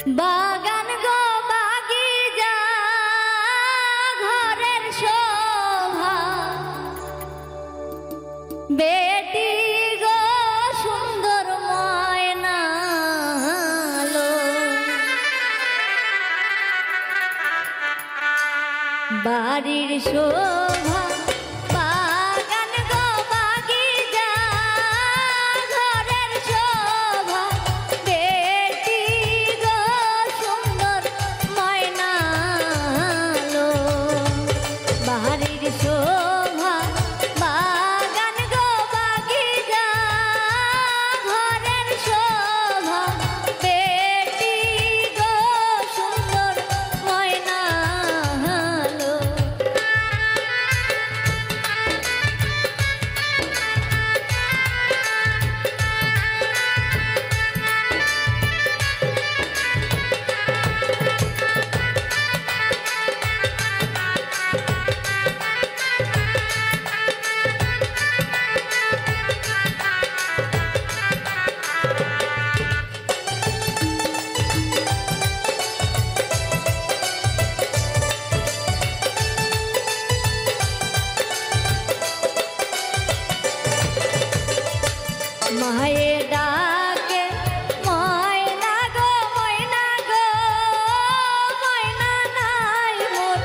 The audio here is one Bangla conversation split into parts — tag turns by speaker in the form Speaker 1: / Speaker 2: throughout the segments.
Speaker 1: বাগান গো বাগিচা ঘরের শোভা, বেটি গো সুন্দর ময়না লো, বাড়ির শোভা বাগান গো বাগিচা ঘরের শোভা, বেটি গো সুন্দর ময়না লো, বাড়ির শোভা বাগান গো বাগিচা ঘরের শোভা, বেটি গো সুন্দর ময়না লো। মায়ের ডাকে ময়না গো ময়না গো, ময়না নাই মোর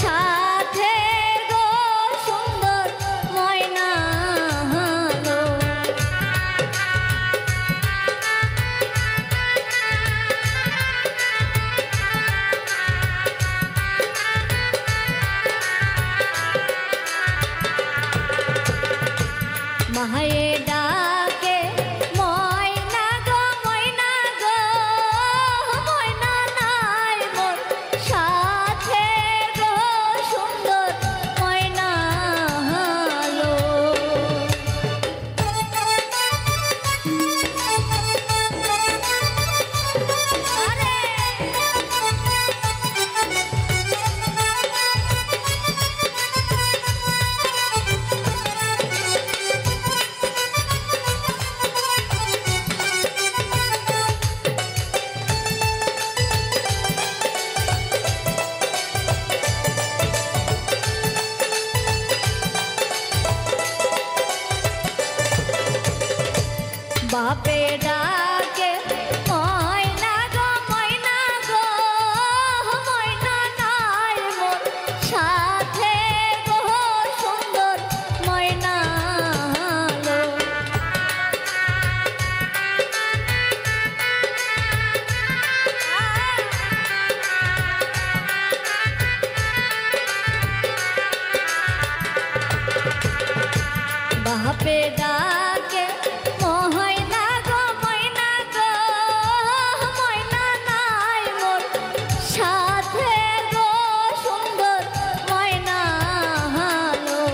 Speaker 1: সাথে গো সুন্দর ময়না লো, মায়ের ডাকে ময়না গো ময়না গো, ময়না নাই মোর সাথে গো সুন্দর ময়না লো। বাপে ডাকে ময়না গো ময়না গো, ময়না নাই মোর সাথে গো সুন্দর ময়না লো, বাপে ডাকে ময়না গো ময়না গো, ময়না নাই মোর সাথে গো সুন্দর ময়না লো।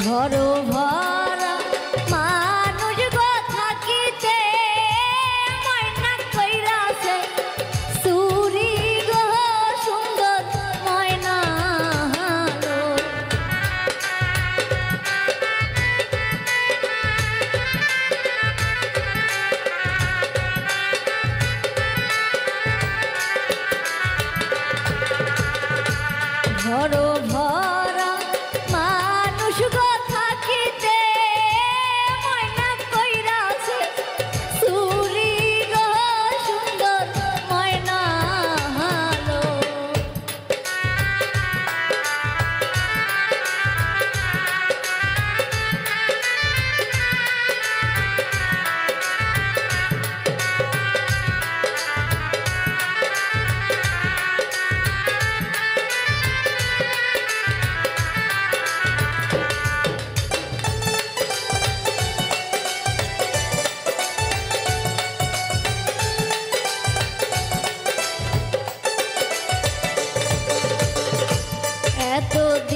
Speaker 1: ঘর ভরা মানুষ গো থাকিতে ময়না কইরাছে চুরি গো সুন্দর ময়না লো, ঘর ভরা মানুষ গো থাকিতে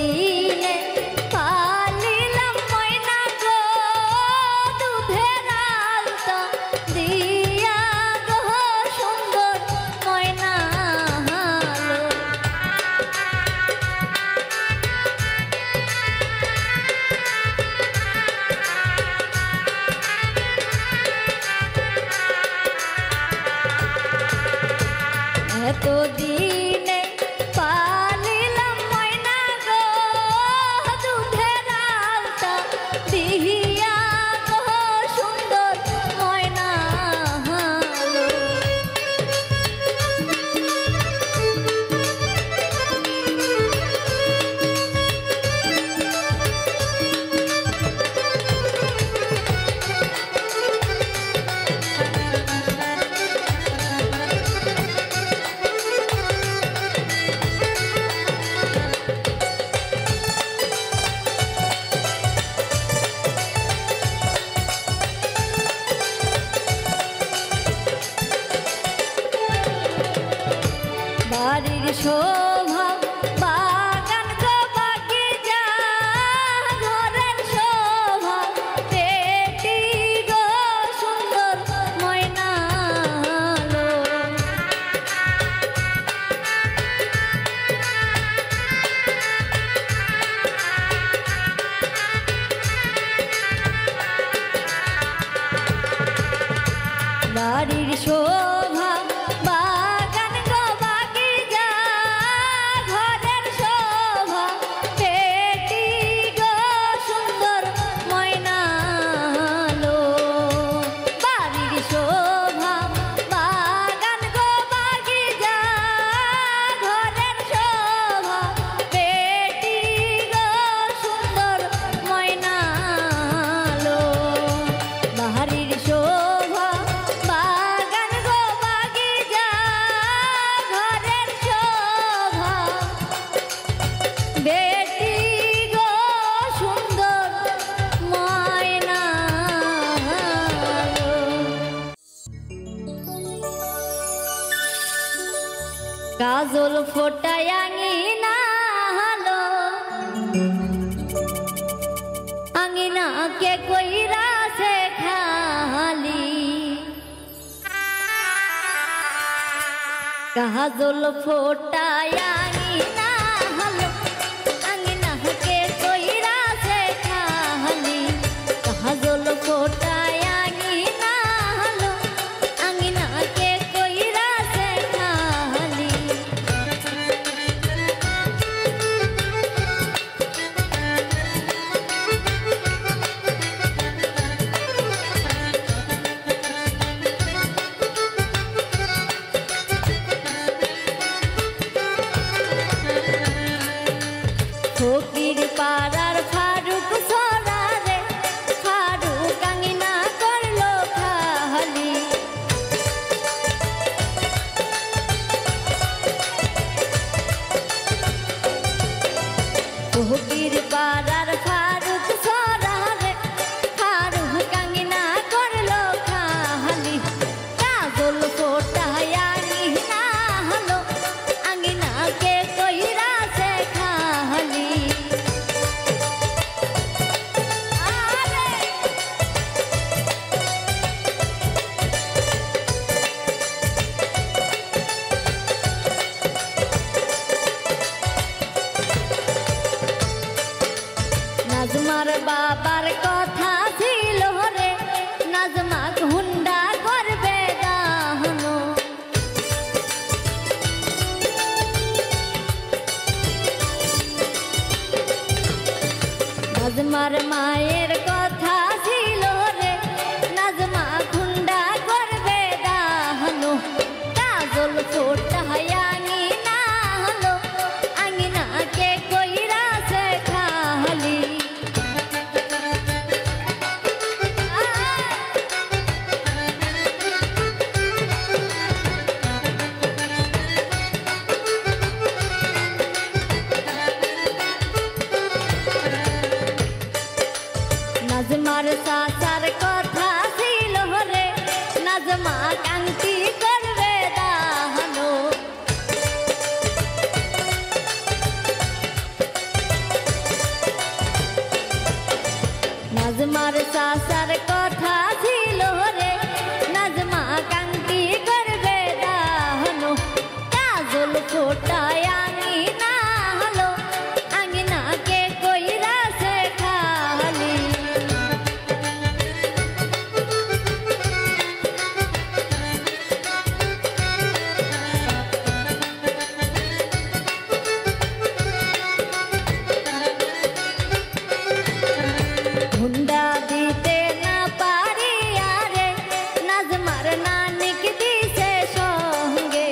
Speaker 1: দিনে পালিলাম ময়না গো দুধের আলতা দিয়া গো সুন্দর ময়না হালো। এতদিনে পালিলাম ময়না গো দুধের আলতা দিয়া গো সুন্দর ময়না হালো। বাড়ির শোভা বাগান গো বাগিচা ঘরের শোভা পেটি গো সুন্দর ময়না হালো। বাড়ির শোভা বাগান গো বাগিচা ঘরের শোভা পেটি গো সুন্দর ময়না হালো। বাড়ির শোভা বাগান গো বাগিচা ঘরের শোভা পেটি গো সুন্দর ময়না হালো। বাড়ির শোভা বাগান গো বাগিচা ঘরের শোভা বেটি গো সুন্দর ময়না হালো। কাজল ফোটায় আঙিনা হালো আঙিনা কে কইরা সে খালি কাজল ফোটায় আঙিনা হালো আঙিনা কে কইরা সে খালি কাজল ফোটায় আঙিনা হালো আঙিনা কে কইরা সে খালি। ফকির পাড়ার ফারুক সরারে ফারুক আঙিনা করলো খালি ফকির পাড়ার ফারুক সরারে ফারুক আঙিনা করলো খালি কাজল ফোটায় আঙিনা হালো আঙিনা কে কইরা সে খালি। নাজমার বাবার কথা ছিল রে নাজমা হুন্ডা করবে দাহনো। নাজমার মায়ের কথা ছিল রে নাজমা হুন্ডা করবে দাহনো। কাজল ফোটায় আঙিনা হালো আঙিনা কে কইরা সে খালি। নাজমার চাচার কথা ছিল রে নাজমা কান্তি করবে দাহনো। হুন্ডা দিতে না পারি আরে নাজমার নানিক দিছে সঙ্গে।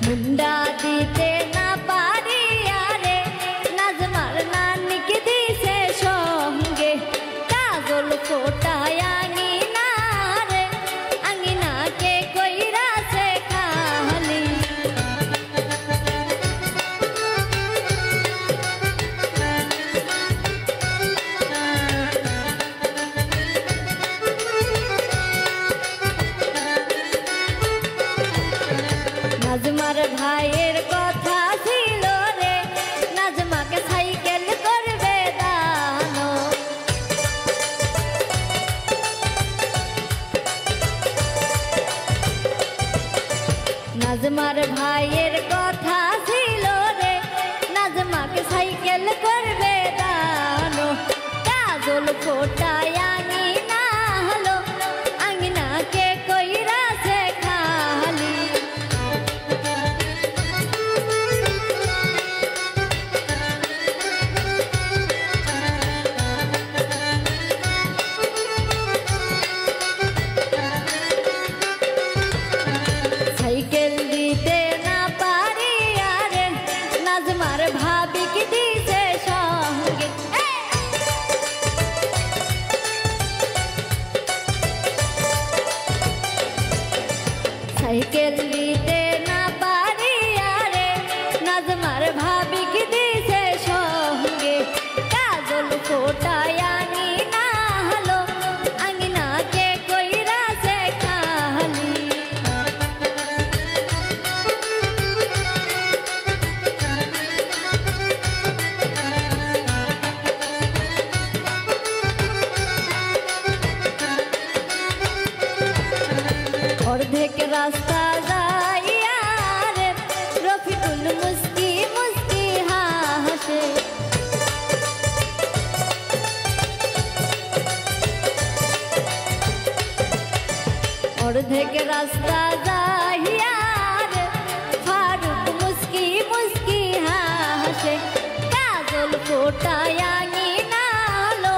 Speaker 1: হুন্ডা দিতে না পারি আরে নাজমার নানিক দিছে সঙ্গে। কাজল ফোটায় আঙিনা রে আঙিনাকে কইরাছে খালি। নাজমার ভাইয়ের কথা ছিল রে নাজমাকে সাইকেল করবে দান। নাজমার ভাইয়ের কথা ছিল রে নাজমাকে সাইকেল করবে দান। কাজল ফোটায় আঙিনা হলো আঙিনাকে কইরাছে খালি। সাইকেল দিতে না পারি আরে নাজমার ভাবিকে দিছে সঙ্গে। সাইকেল দিতে না পারি আরে নাজমার ভাবিকে দিছে সঙ্গে। কাজল ফোটায় আঙিনা হলো আঙিনাকে কইরাছে খালি। অর্ধেক রাস্তা যাইয়া রে রফিকুল মুস্কি মুস্কি হাসে। অর্ধেক রাস্তা যাইয়া রে ফারুক মুস্কি মুস্কি হাসে। কাজল ফোটায় আঙিনা হলো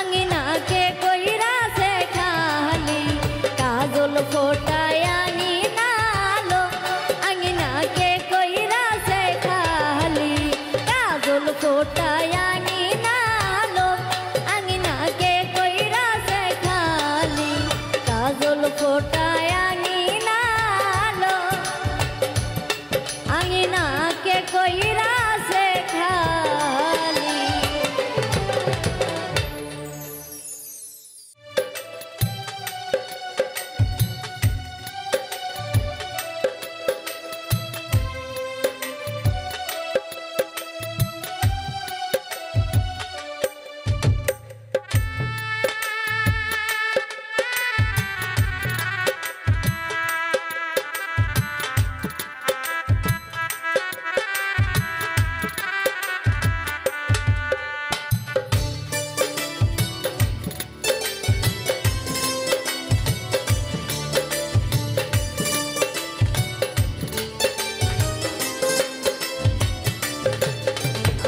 Speaker 1: আঙিনাকে কইরাছে খালি। কাজল ফোটায় আঙিনা হলো আঙিনাকে কইরাছে খালি। কাজল ফোটায় আঙিনা হলো আঙিনাকে কইরাছে খালি। কাজল ফোটায় আঙিনা হলো আঙিনাকে কইরাছে খালি।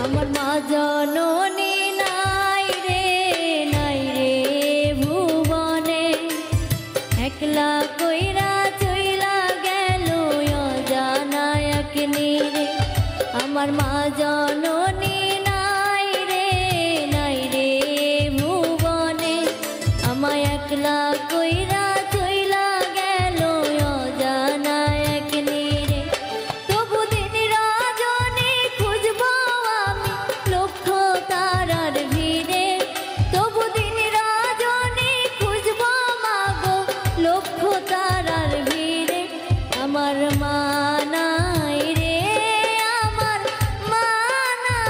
Speaker 1: আমার মা জননী নাই রে ভুবনে। একলা কইরা চইলা গেল অজানা এক নীরে। আমার মা জননী নাই রে ভুবনে। আমায় একলা কইরা চইলা গেল অজানা এক নীরে। তবু দিন রজনী খুঁজবো আমি লক্ষ তারার ভিড়ে। তবু দিন রজনী খুঁজবো মাগো লক্ষ তারার ভিড়ে। আমার মা নাই রে আমার মা নাই।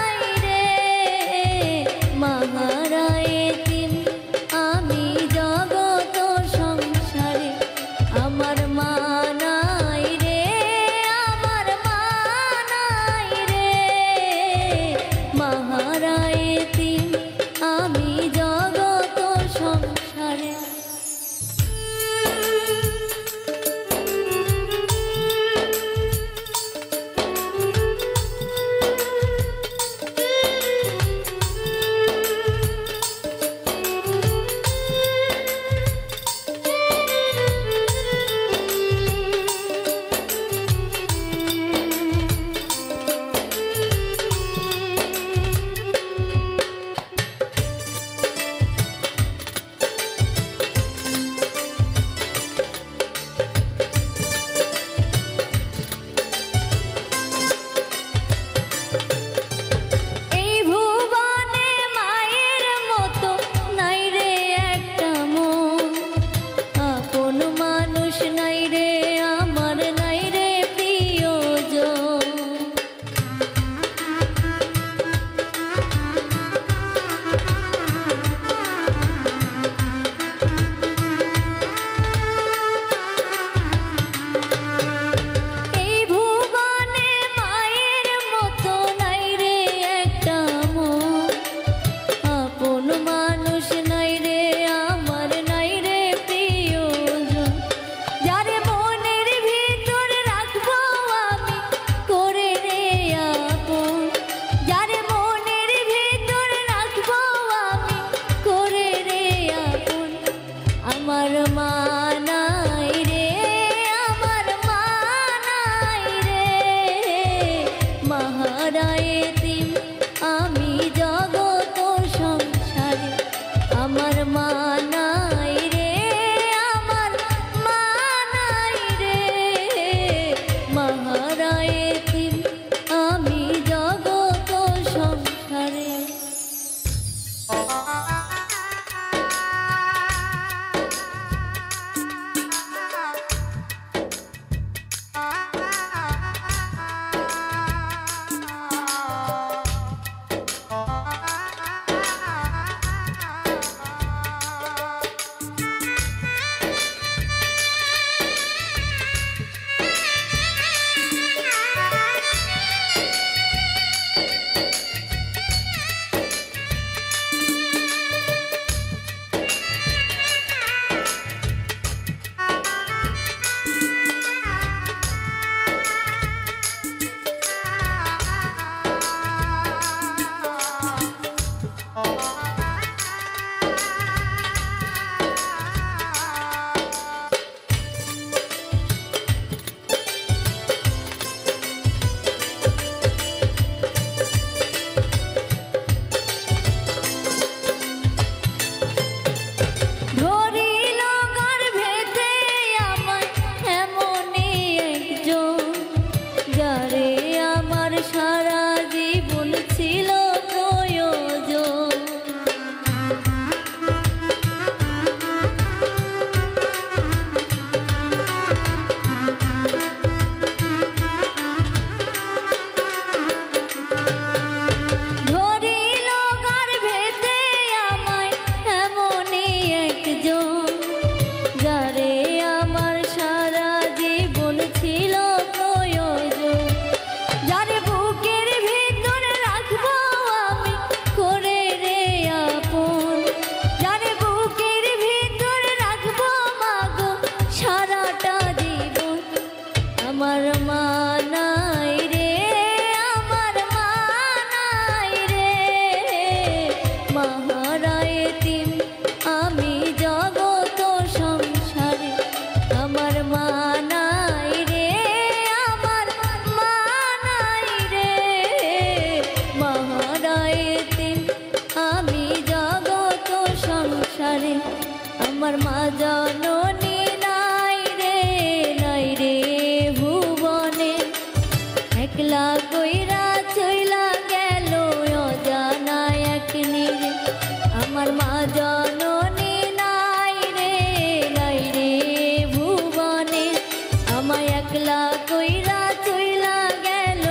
Speaker 1: আমায় একলা কইরা চইলা গেল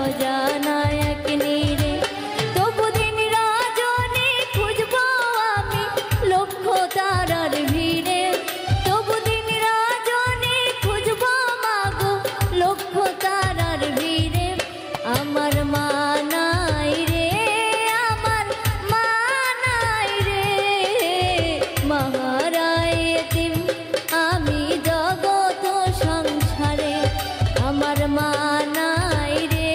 Speaker 1: অজানা এক নীরে। তবু দিন রজনী খুঁজবো আমি লক্ষ তারার ভিড়ে। তবু দিন রজনী খুঁজবো মাগো লক্ষ তারার ভিড়ে। আমার মা নাই রে, আমার মা নাই রে, মাহারায় এতিম আমি জগত সংসারে। আমার মা নাই রে,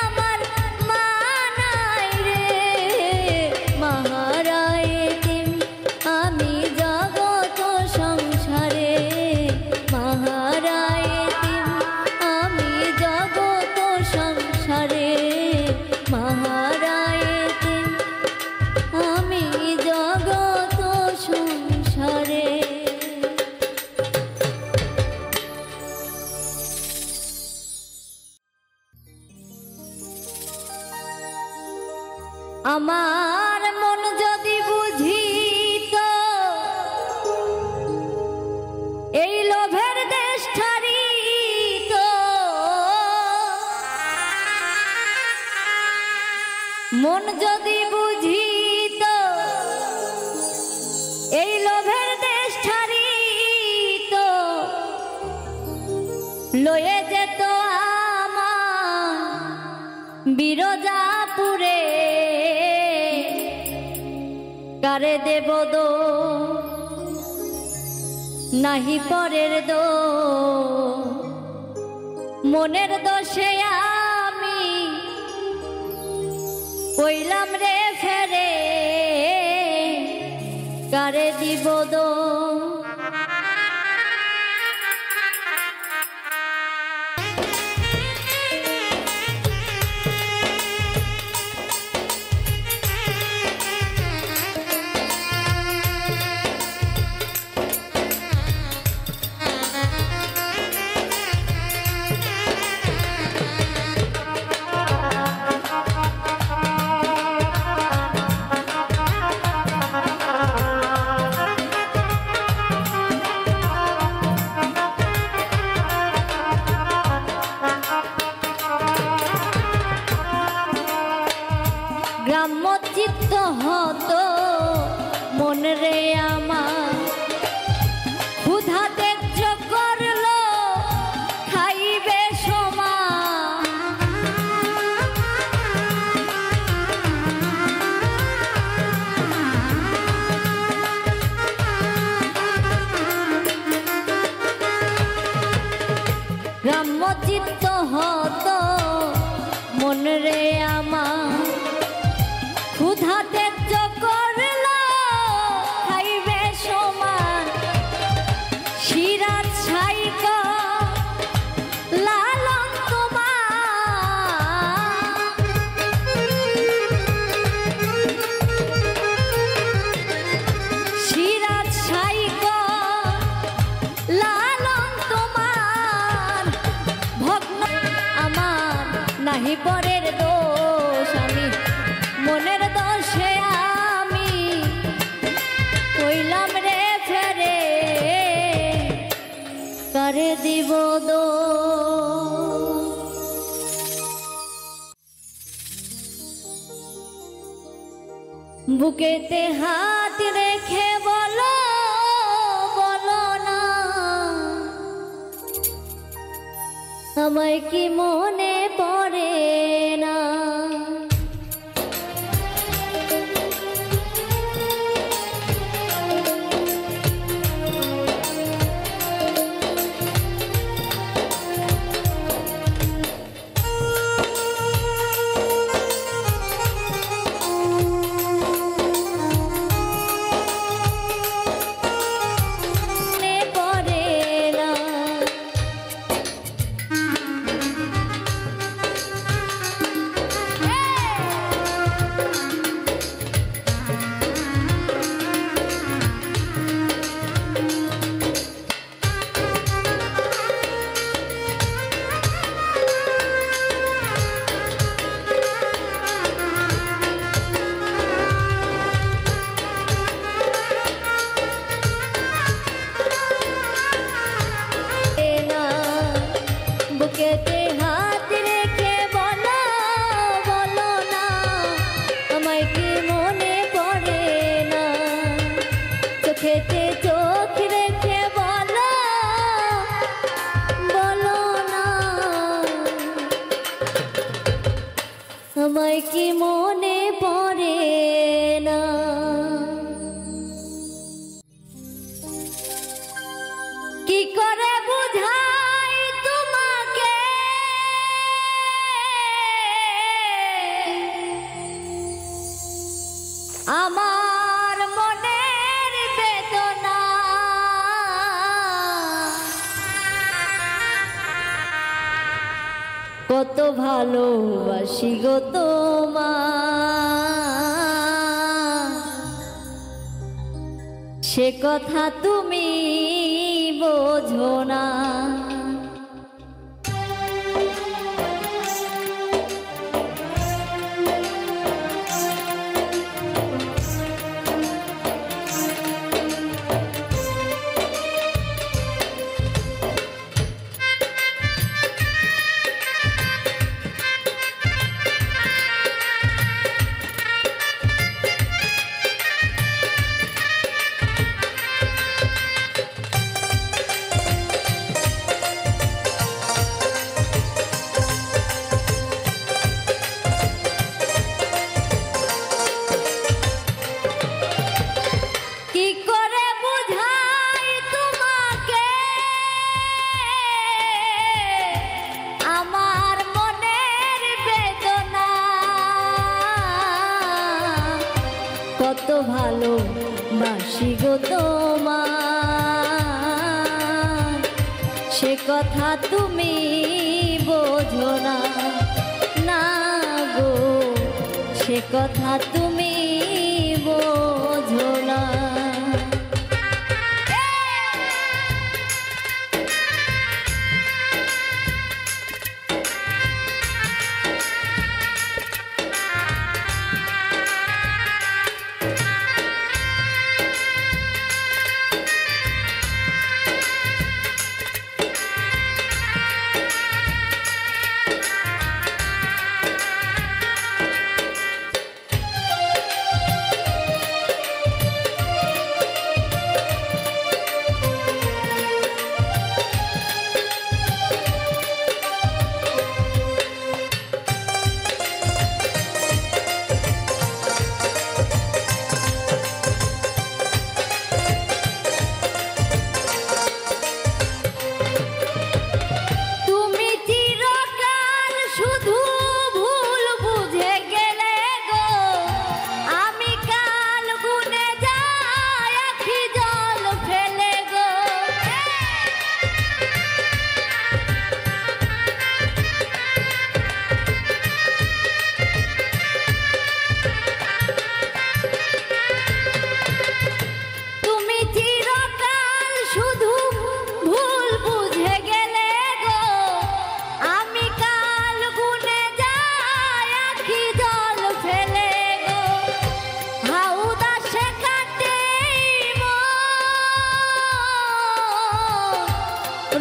Speaker 1: আমার মা নাই রে, মাহারায় এতিম আমি জগত সংসারে। মাহারায় এতিম আমি জগত সংসারে। মাহারায় এতিম আমি জগত সংসারে। আমার মন যদি বুঝিত এই লোভের দেশ ছাড়িত, মন যদি বুঝিত এই লোভের দেশ ছাড়িত, লয়ে যেত আমার বিরজাপুরে। কারে দেব দো নাহি পরের দো, মনের দোষে আমি কইলাম রে ফেরে। কারে দিব দো গ্রাম্য চিত্ত হতো মন রে আমার, ক্ষুধা তেজ্য করলো খাইবে সমান। গ্রাম্য চিত্ত হতো মন রে আমার, ক্ষুধা তেজ্য করলো খাইবে সমান। শিরাত ছাইকা লালন তোমার, শিরাত ছাইকা লালন তোমার। ভগ্ন আমার নাহি পরের দোষ, আমি মনের দোষে আমি কইলাম রে ফেরে। কারে দিব দো বুকেতে হাত রেখে বলো বলো না, আমায় কি মনে পড়ে না। তোমায় কি মনে পড়ে না? কি করে বুঝাই তোমাকে আমার মনের বেদনা? কত ভালোবাসি গো তোমায়, সে কথা তুমি বোঝো না। কত ভালোবাসি গো তোমায়, সে কথা তুমি বোঝো না। না গো, সে কথা তুমি বোঝো না।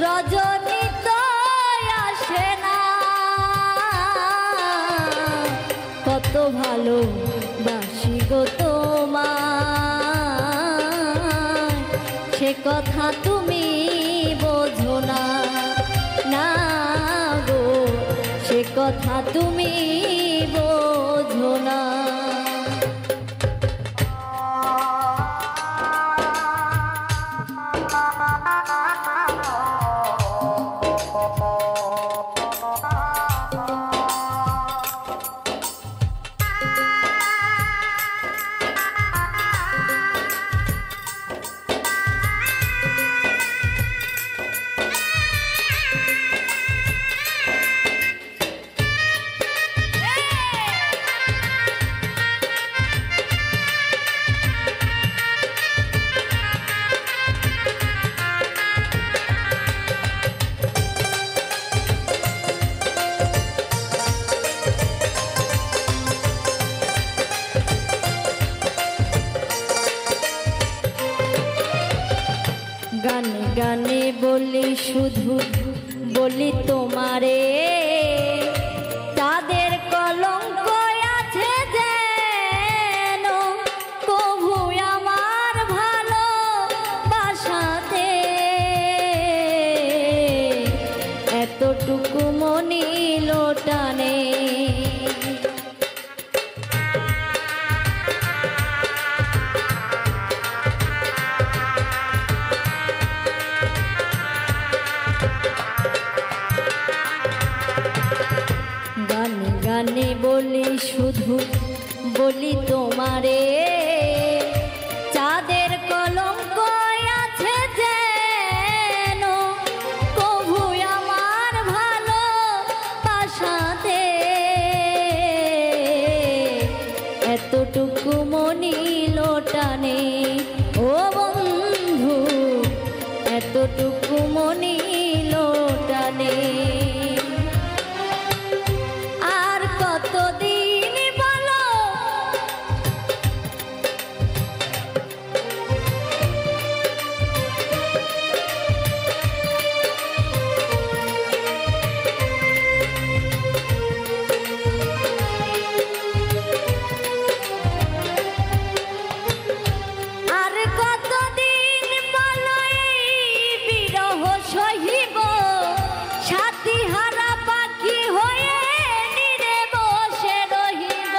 Speaker 1: রজনী তো আসে না, কত ভালোবাসি গো তোমায়, সে কথা তুমি বোঝো না। না গো, সে কথা তুমি বোঝো না। গানে গানে বলি শুধু বলি তোমারে, তাদের কলঙ্ক আছে যেন কভু আমার ভালোবাসাতে। এতটুকু মনি লোটানে জানি বলি শুধু বলি তোমারে, চাঁদের কলঙ্ক আছে যেন কভু আমার ভালোবাসাতে, এতটুকু মনি লোটানে ও বন্ধু, এতটুকু মনি লোটানে। আর কতদিন বলো আর কতদিন বলো এই বিরহ সহিব, সাথী হারা পাখি হয়ে নিরে বসে রহিব।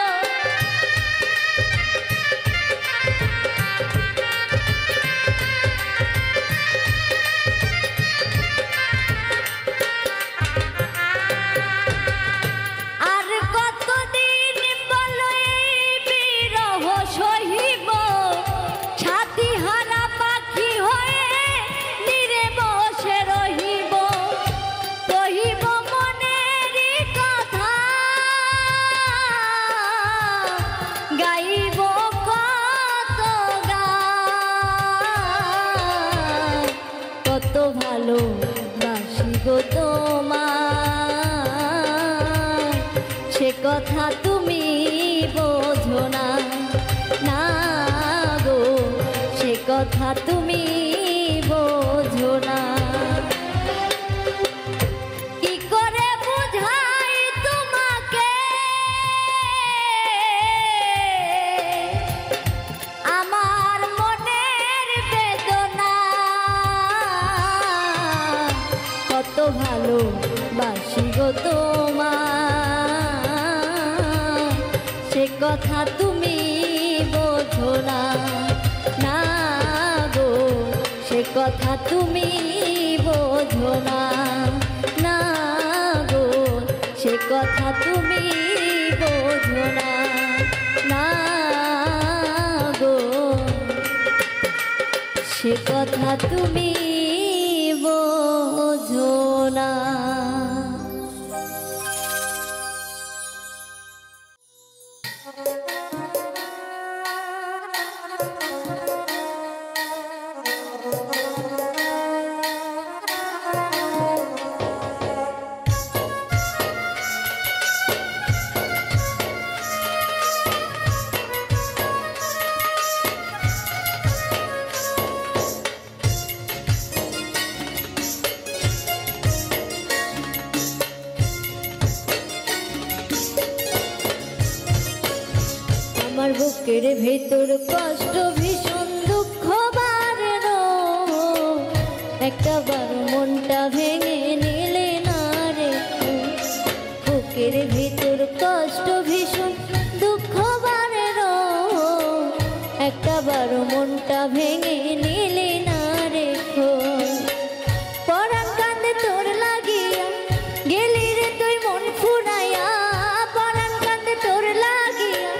Speaker 1: আর কতদিন বলো এই বিরহ সহিব, সাথী হারা পাখি হয়ে নিরে বসে রহিব। কহিব মনেরই কথা, গাইব কত গান, কত ভালো বাসি গো তোমার, সে কথা তুমি বোঝো না, না গো সে কথা তুমি বোঝো না। কি করে বুঝাই তোমাকে আমার মনের বেদনা, কত ভালো বাসি গো তোমার, সে কথা তুমি বোঝো না, না গো সে কথা তুমি বোঝো না, না গো সে কথা তুমি বোঝো না, না গো সে কথা তুমি বোঝো না। আমার বুকের ভেতর কষ্ট ভীষণ দুঃখ বারের, একটা বার মনটা ভেঙে নিলে না রে। বুকের ভেতর কষ্ট ভীষণ দুঃখ বারের, একটা বার মনটা ভেঙে নিলে না রে। পরাণ কান্দে তোর লাগিয়া গেলি রে তুই মন ফুরাইয়া, পরাণ কান্দে তোর লাগিয়া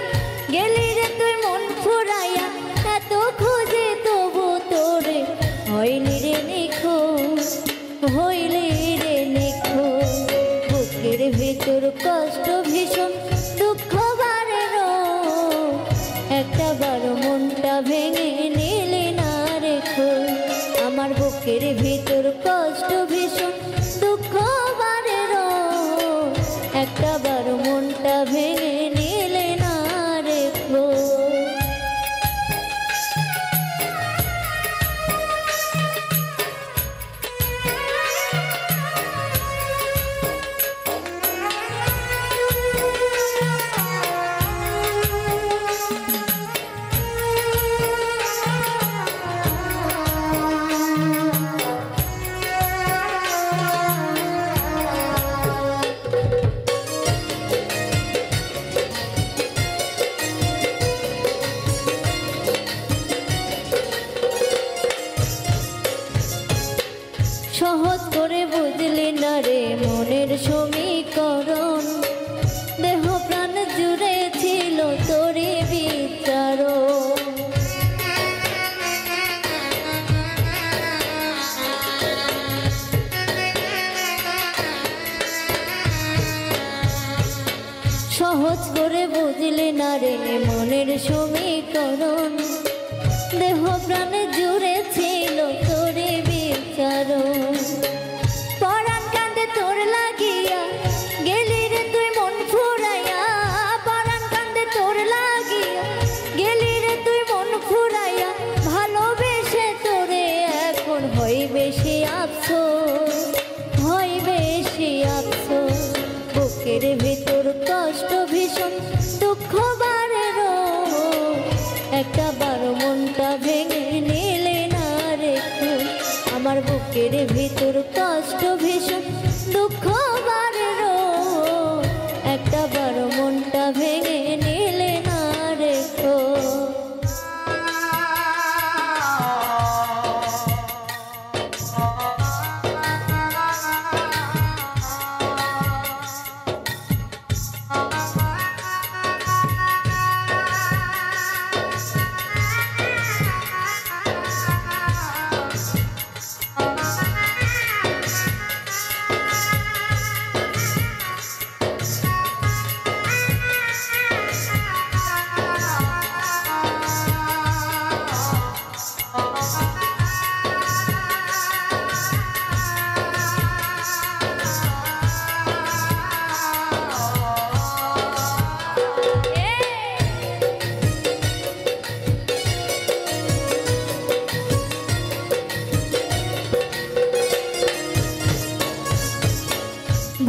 Speaker 1: গেলি রে তুই মন ফুরাইয়া, এত খুঁজে তবু তোরে হইলি রে নিখো, হইলি রে নিখো। বুকের ভেতর কষ্ট ভীষণ দুঃখ বারের, একটা বার মনটা ভেঙে নিলি না রেখো। আমার বুকের ভেতর কষ্ট ভীষণ দুঃখ বারের, একটা বার মনটা ভেঙে নিলে না রেখো। সহজ করে বুঝলি না রে মনের সমীকরণ, দেহ সহজ করে বুঝলে না রে মনের সমীকরণ, দেহ প্রাণে জুড়ে ছিল তোরে বিচারণ। পরাণ কান্দে তোর লাগিয়া গেলি রে তুই মন ফুরাইয়া, পরাণ কান্দে তোর লাগিয়া গেলি রে তুই মন ফুরাইয়া, ভালোবেসে তোরে এখন হয় বেশি আফসোস, হয় বেশি আফসোস। বুকের ভিতর কষ্ট ভীষণ দুঃখ বারে রোজ, একটা বারো মনটা ভেঙে নিলে না রে তুই। আমার বুকের ভিতর কষ্ট ভীষণ দুঃখ বারে রোজ, একটা বারো মনটা ভেঙে নিলে না রে তুই।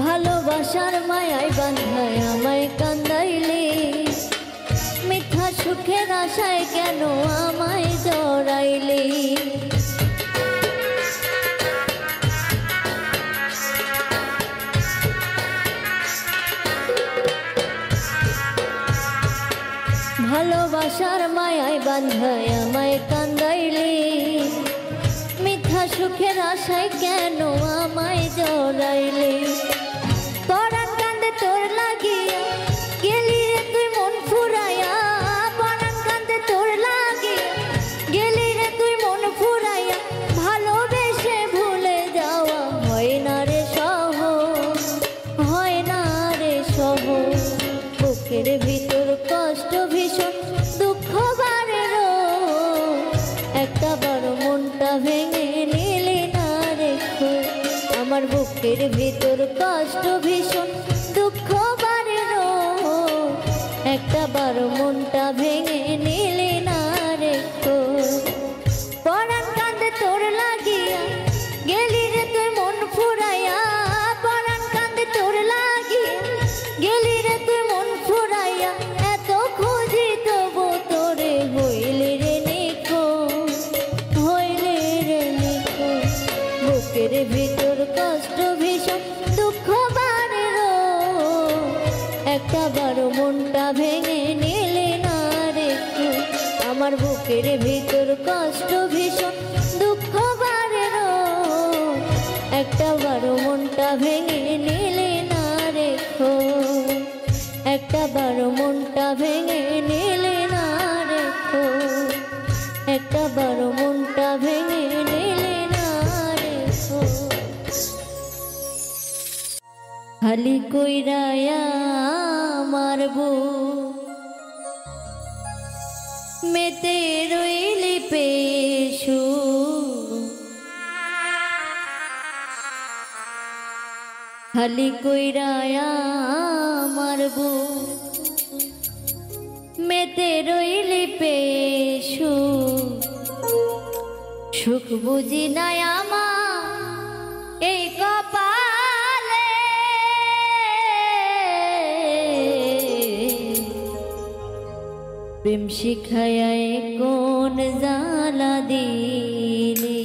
Speaker 1: ভালোবাসার মায়ায় বাঁধায় আমায় কান্দাইলে, মিথ্যা সুখের আশায় কেন আমায় জড়াইলে। ভালোবাসার মায়ায় বাঁধায় আমায় কান্দাইলে, মিথ্যা সুখের আশায় কেন আমায় জড়াইলে। পরাণ কান্দে তোর লাগিয়া গেলি রে তুই মন ফুরাইয়া, পরাণ কান্দে তোর লাগিয়া গেলি রে তুই মন ফুরাইয়া, ভালোবেসে ভুলে যাওয়া হয় না রে সহজ, হয় না রে সহজ। বুকের ভিতর কষ্ট ভীষণ দুঃখ বারে রোজ, একটা বড় মনটা ভেঙে নিলে না রে তুই। আমার বুকের ভিতর কষ্ট ভীষণ দুঃখ বারে রোজ, একটা বড় মনটা ভেঙে নিলে না রে তুই। পরাণ কান্দে তোর লাগিয়া গেলি রে তুই মন ফুরাইয়া, পরাণ কান্দে তোর লাগিয়া গেলি রে তুই মন ফুরাইয়া, এত খুঁজি তবু তোরে হইলে রে নিখোঁজ, হইলে রে নিখোঁজ। বুকের ভিতর কষ্ট ভীষণ দুঃখ বারে রোজ, একটা বারো মনটা ভেঙে নিলে না রে তুই। আমার বুকের ভিতর কষ্ট ভীষণ দুঃখ বারে রোজ, একটা বারো মনটা ভেঙে নিলে না রে তুই, একটা বারো মনটা ভেঙে নিলে না রে তুই, একটা বারো মনটা ভেঙে নিলে না রে তুই। খালি কইরায়া মারবো মেতে রইলি পেশু, খালি কইরায়া মারবো মেতে রইলি পেশু, সুখ বুঝি নাই আমার এই কপালে, প্রেম শিখায় কোন জ্বালা দিলি।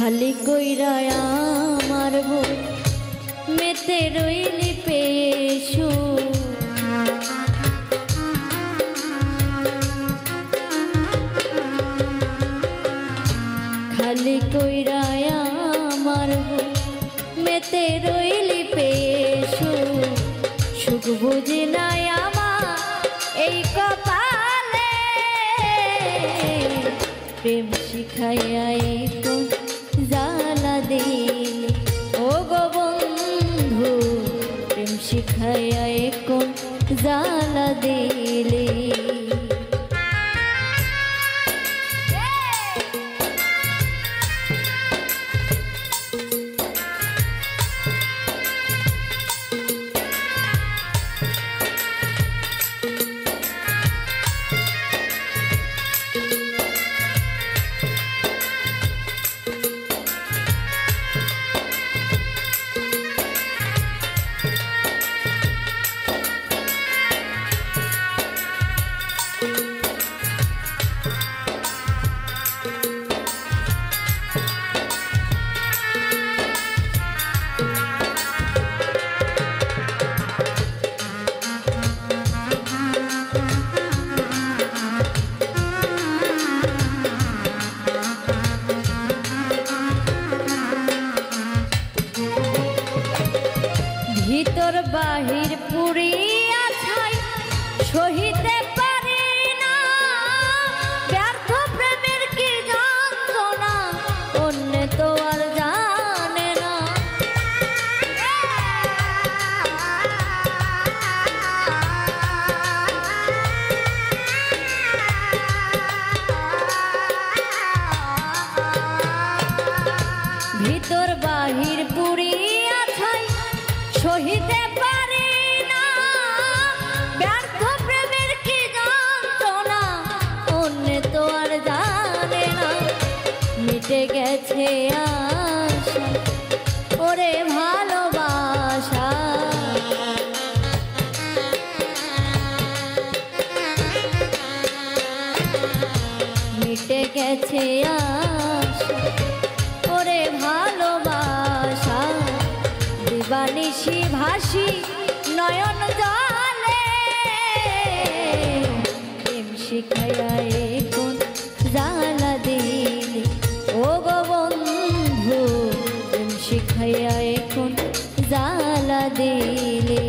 Speaker 1: খালি কইরা আমার বুক মেতে রইলি পেশু খালি কইরা আমার বুক মেতে রইলি পেশু সুখ বুঝি নাই আমার এই কপালে প্রেম শিখাইয়া কোন জ্বালা দিলি ও গো বন্ধু প্রেম শিখাইয়া কোন জ্বালা দিলি ভিতর বাহির পুরিয়া ছাই সহিতে পারি না ব্যর্থ প্রেমের কি যন্ত্রণা অন্য তো আর জানে না ভিতর বাহির পুরিয়া ছাই সহিতে পারি না ব্যর্থ প্রেমের কি যন্ত্রণা অন্য তো আর জানে না মিটে গেছে আশা ওরে ভালোবাসা মিটে গেছে আশা ওরে ভালোবাসা দিবানিশি ভাসি নয়ন জলে প্রেম শিখাইয়া কোন জ্বালা দিলি ও গো বন্ধু প্রেম শিখাইয়া কোন জ্বালা দিলি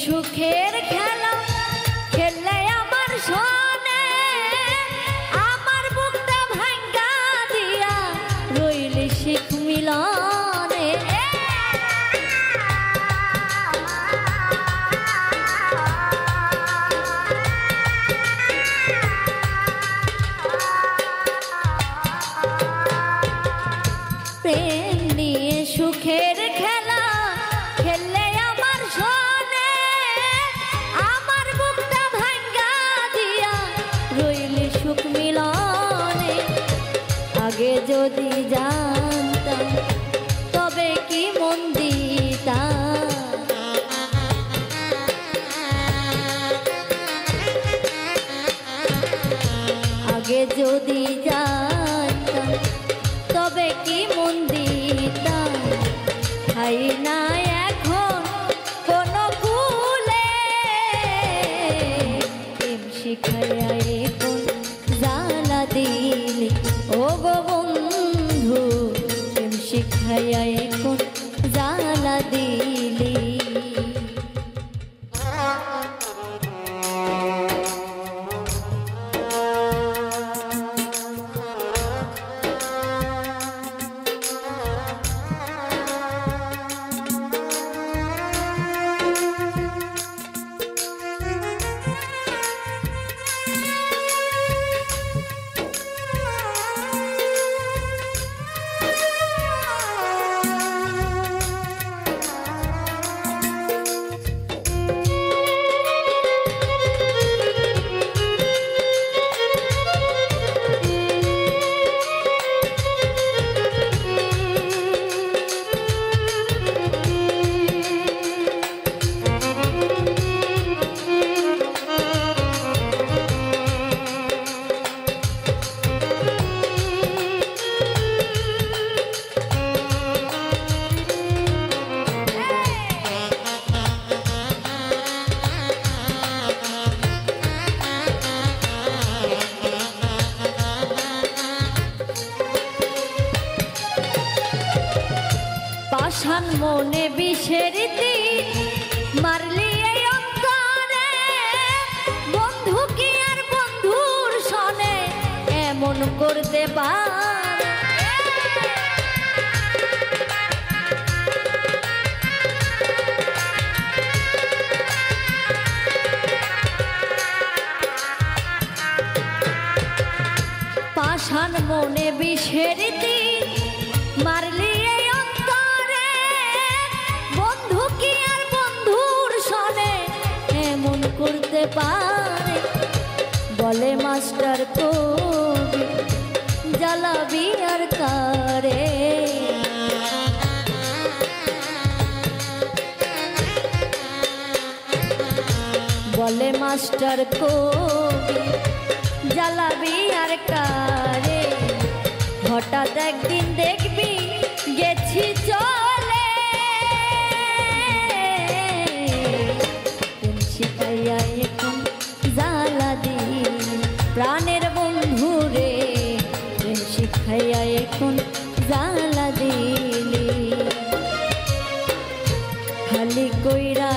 Speaker 1: সুখের খেলা খেললে আমার সোনে আমার বুকটা ভাঙ্গা দিয়া রইলি শিখ মিলনে প্রেম নিয়ে সুখের খেলা খেললে আমার সোনে সুখ মিলনে আগে যদি জানতাম তবে কি মন দিতাম আগে যদি জানতাম তবে কি মন দিতাম খাই না এখন কোনো ভুলে প্রেম শিখাইয়া কোন জ্বালা দিলি ও গো শিখাইয়া এখন জ্বালা দিলি। পাষাণ মনে বিষের তীর মারলি এই অন্তরে, বন্ধু কি আর বন্ধুর সনে এমন করতে পারে? পাষাণ মনে বিষের তীর মারলি এই অন্তরে, বন্ধু কি আর বন্ধুর সনে এমন করতে পারে? বলে মাস্টার কবি জ্বালাবি আর কারে। বলে মাস্টার কবি জ্বালাবি আর কারে। হঠাৎ একদিন দেখবি গেছি চলে, শিখাইয়া এখন জ্বালা দিলি। প্রাণের বন্ধু রে শিখাইয়া এখন জ্বালা দিলি। খালি কইরা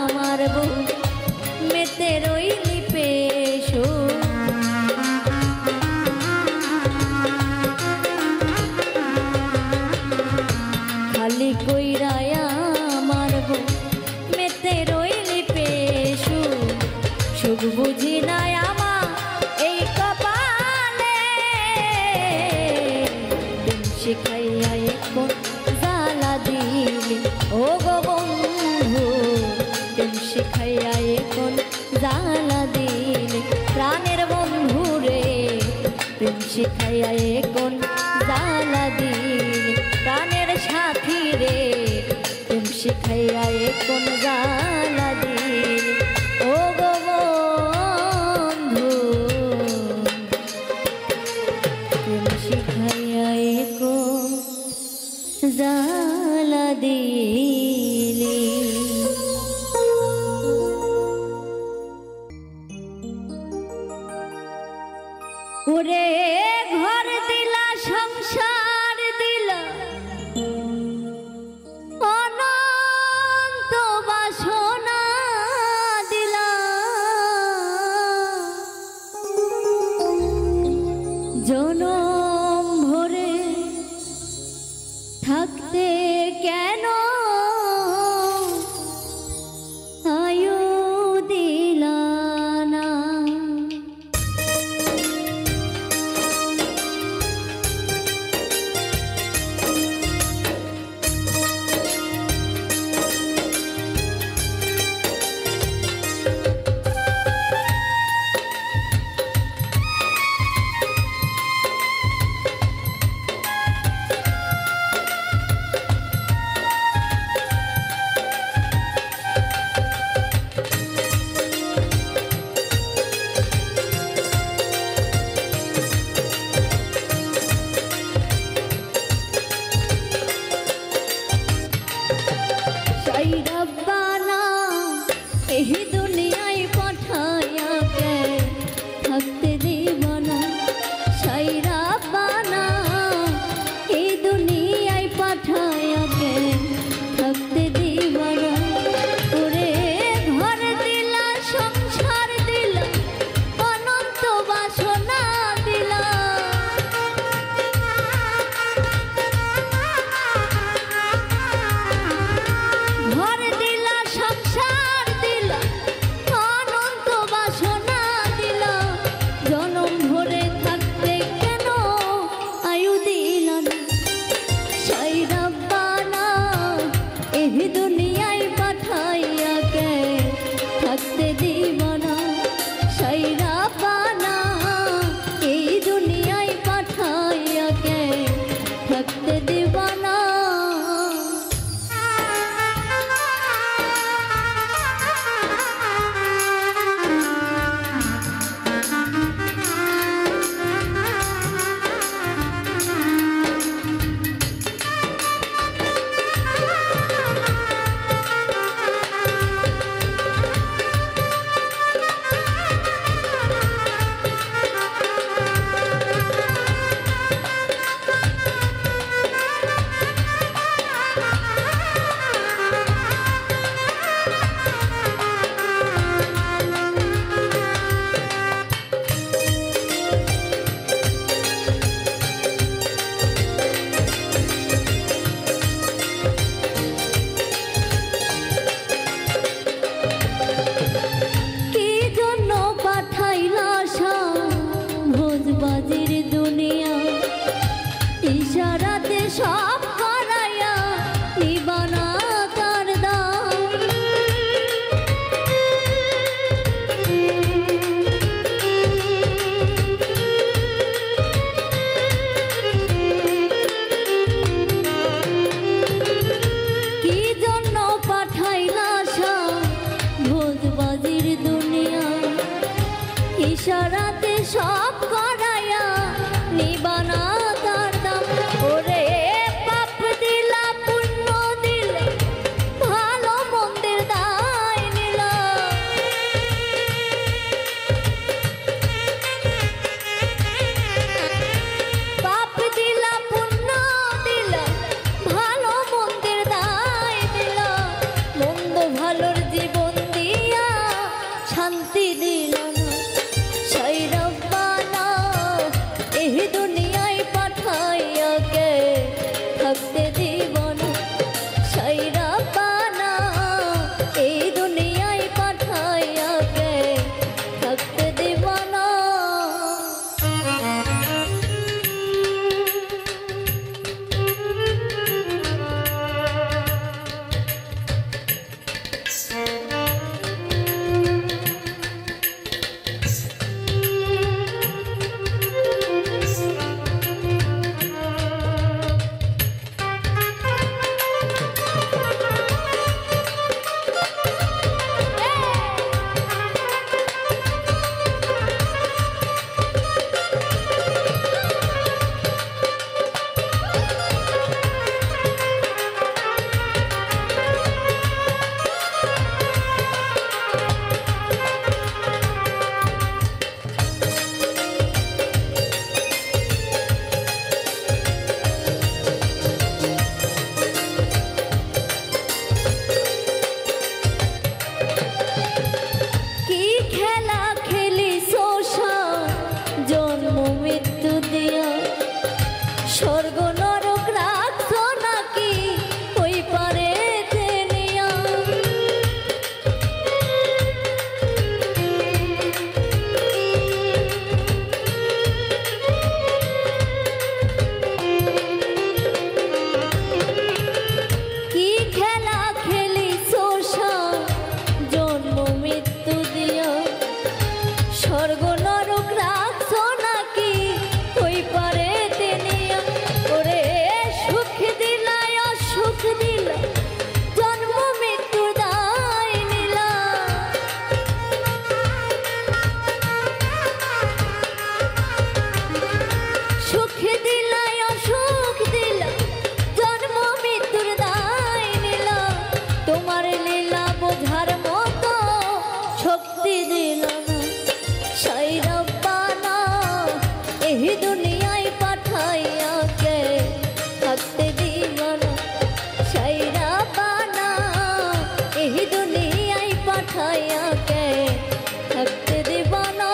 Speaker 1: আমার বউ মেতে রইলি পেশো, খালি কইরা আমার বউ মেতে রইলি পেশো। সুখ বুঝি নাই আমার এই কপালে, দিন শিখাইয়া এখন জ্বালা দিলি। ও গো বন্ধু দিন শিখাইয়া এখন জ্বালা দিলি। প্রাণের বন্ধু রে দিন শিখাইয়া এখন জ্বালা দিলি। প্রাণের সাথী রে দিন শিখাইয়া এখন জ্বালা দিলি। ও গো বন্ধু দিন শিখাইয়া এখন জ্বালা দিলি। ওরে ঘর দিলা সংসার দিলা অনন্ত বাসনা দিলা, জনম ভরে থাকতে কেন আয়ু দিলা না। সব করাইয়া নিবানা তার দাম। কি জন্য পাঠাইলা ভোজবাজির দুনিয়া, ইশারাতে সব করাইয়া নিবানা তার দাম। ওরে পাপ দিলা পুণ্য দিলে ভালো মন্দের দায় নিলা, পাপ দিলা পুণ্য দিলা ভালো মন্দের দায় দিলা, মন্দ ভালোর জীবন দিয়া শান্তি দিল না। সেই রব্বানা এই দুনিয়ায় পাঠাইয়া কে থাকতে দিব না, সেই রব্বানা এই দুনিয়ায় পাঠাইয়া কে থাকতে দিব না। স্বর্গ নরক রাখছো নাকি ওই পারে নিয়া, কি খেলা খেলি সোসা জন্ম মৃত্যু দিয়া, স্বর্গ নরক রাখছো নাকি ওই পারে নিয়া। ওরে সুখ দিলা অসুখ দিলা জন্ম মৃত্যু দায় নিলা, সুখ দিলা অসুখ দিলা জন্ম মৃত্যুর দায় নিলা, তোমার লীলা বোঝার মতো শক্তি দিল না। সেই রব্বানা এই দুনিয়ায় পাঠাইয়া কে থাকতে দিব না, সেই রব্বানা এই দুনিয়ায় পাঠাইয়া কে থাকতে দিব না।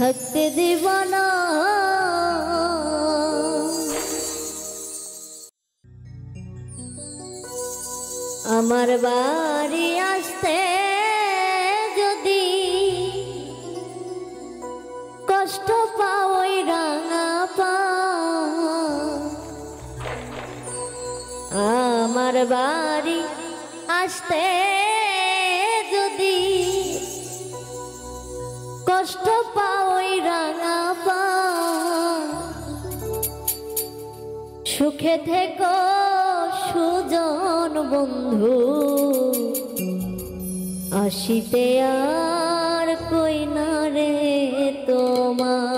Speaker 1: থাকতে দিব না। আমার বাড়ি আসতে যদি কষ্ট পাও ওই রাঙা পা, আমার বাড়ি আসতে যদি কষ্ট পাও ওই রাঙা পা, সুখে থেকো সুজন বন্ধু, আসিতে আর কই না রে তোমার।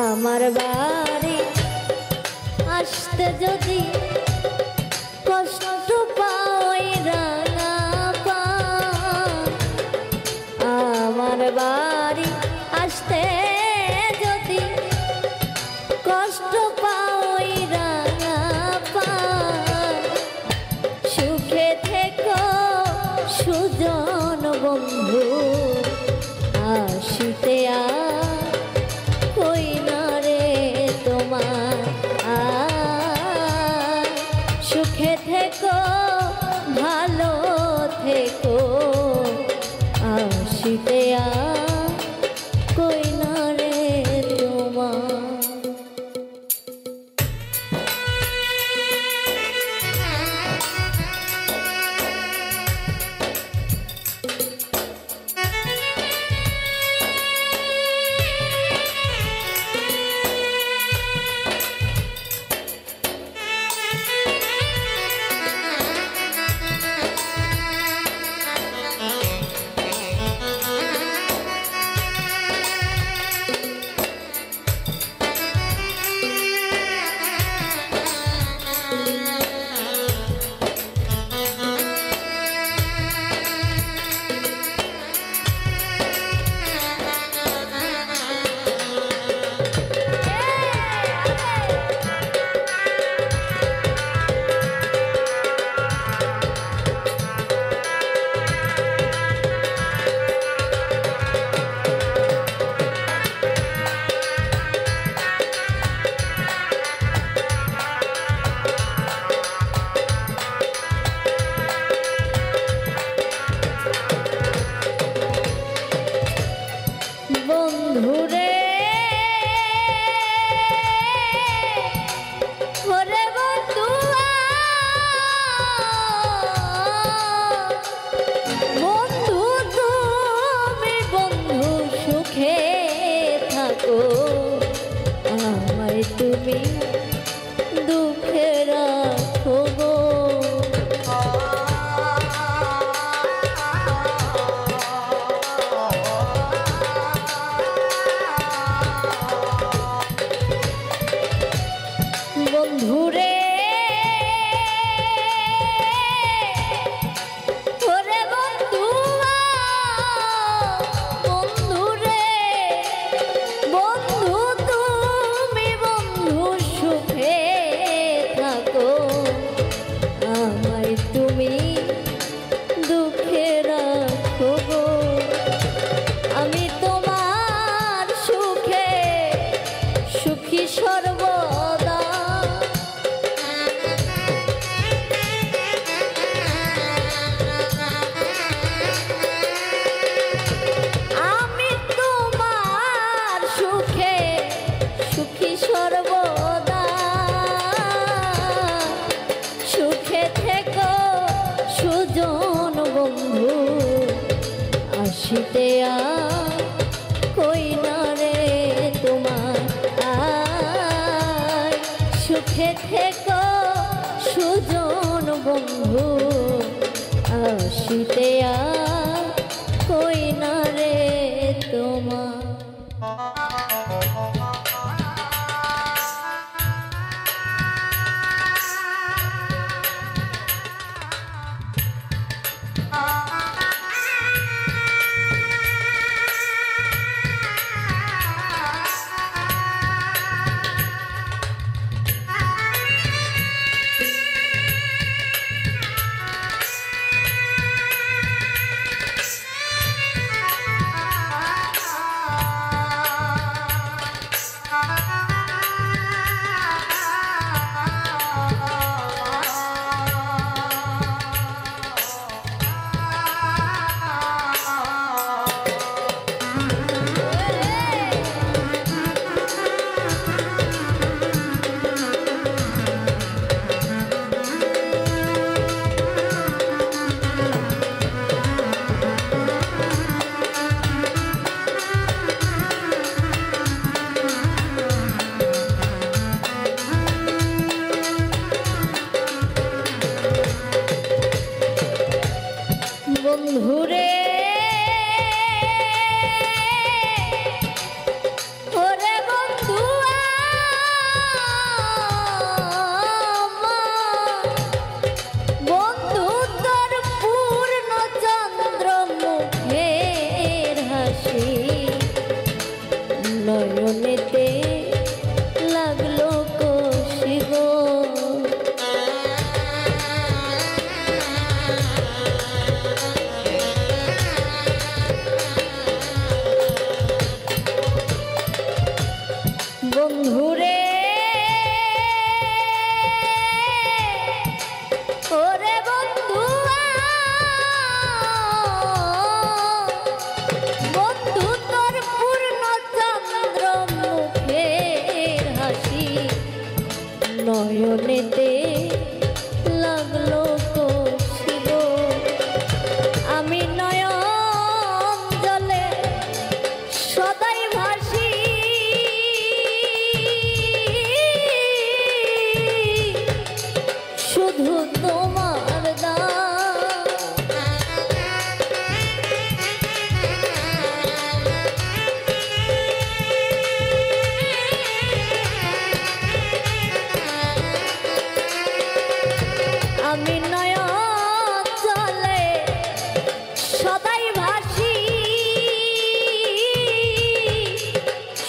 Speaker 1: আমার বাড়ি আসতে যদি কষ্ট পাই রাঙা পা, আমার বাড়ি আসতে যদি কষ্ট পাই রাঙা পা, সুখে থেকো সুজন বন্ধু, আসিতে কই না রে তোমার। সুখে থেকো ভালো থেকো, আসিতে কই না রে তোমার। আসিতে কই না রে তোমার আয় সুখে থেকো সুজন বন্ধু আসিতে কই না রে তোমার বন্ধুরে ওরে বন্ধু বন্ধু তোর পূর্ণ চন্দ্র মুখের হাসি নয়নেতে লাগলো কষি গো বন্ধুরে ওরে বন্ধু বন্ধু তোর পূর্ণ চন্দ্র মুখের হাসি নয়নেতে লাগলো কষি গো আমি নয়ন জলে সদাই ভাসি শুধু তোমার দান আমি নয়ন জলে সদাই ভাসি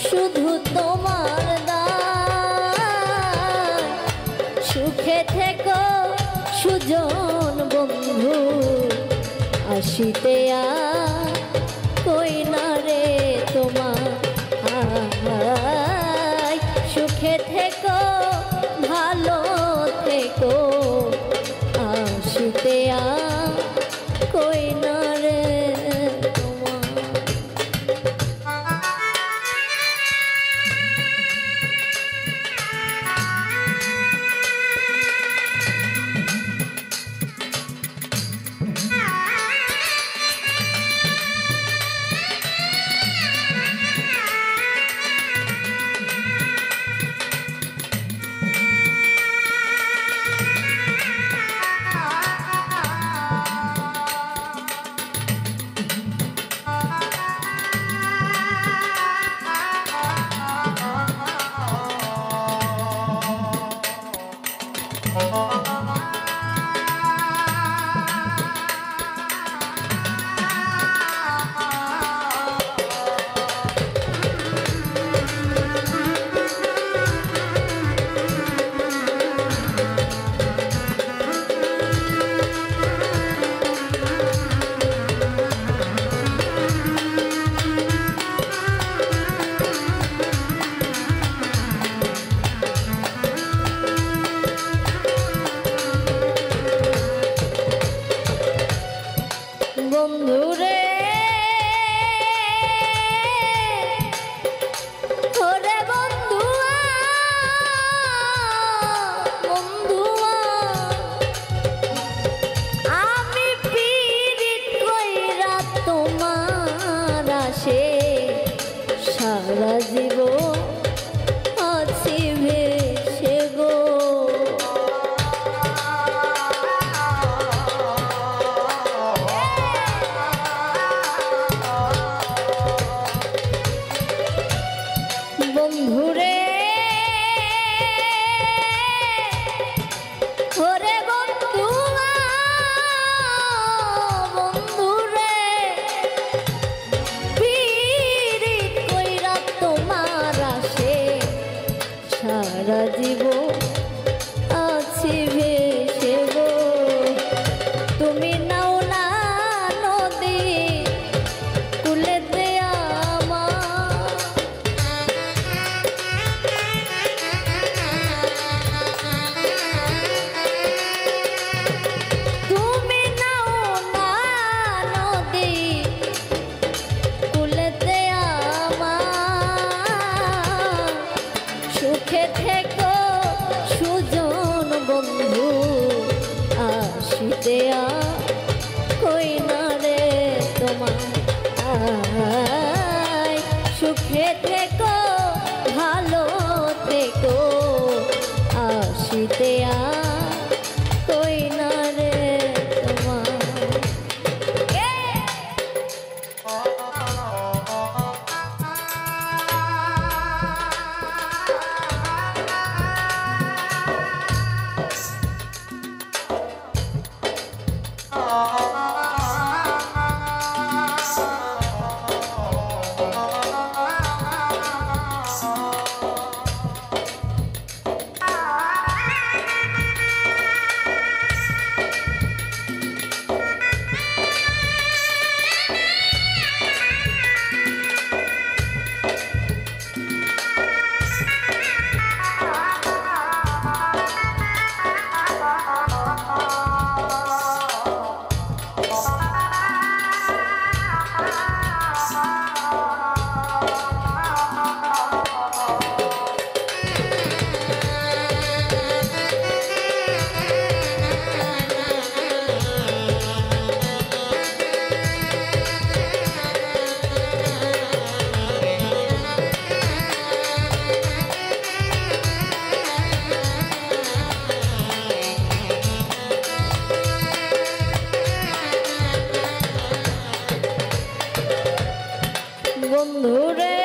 Speaker 1: শুধু তোমার দান সুখে থেকো সুজন বন্ধু আসিতে কই না রে তোমার আয় সুখে থেকো ভালো থেকো আসিতে কই না রে তোমার আসিতে কই না রে তোমার সুখে থেকো ভালো থেকো আসিতে কই না রে তোমার বন্ধুরে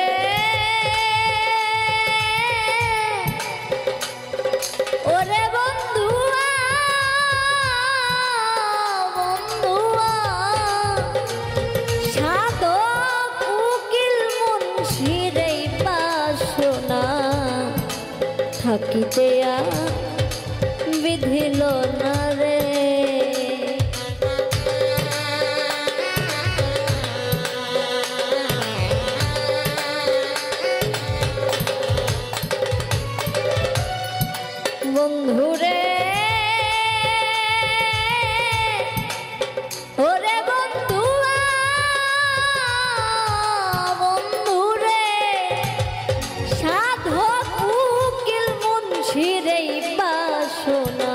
Speaker 1: ওরে বন্ধুয়া বন্ধুয়া সাধক উকিল মুন্সির এই বাসনা থাকিতে বিধিল না রে বন্ধুরে ওরে বন্ধুয়া বন্ধুরে সাধক উকিল মুন্সির এই বাসনা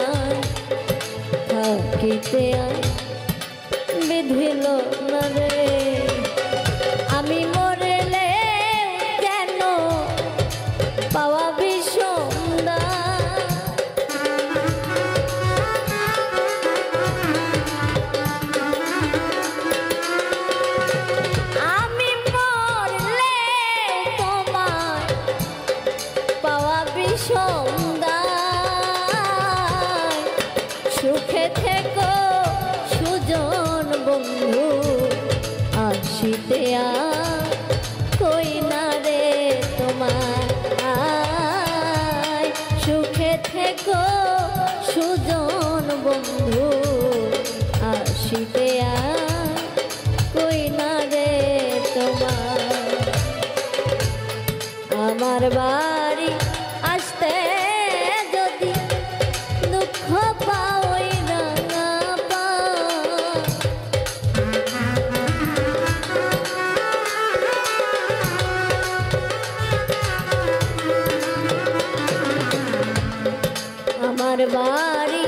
Speaker 1: থাকিতে বিধিল না রে আমি মরলে কেন পাওয়া বিষম সুখে থেকো সুজন বন্ধু আসিতে কই না রে তোমার সুখে থেকো সুজন বন্ধু আসিতে কই না রে তোমার আমার বাড়ি আসতে যদি দুঃখ পাওই না আমার বাড়ি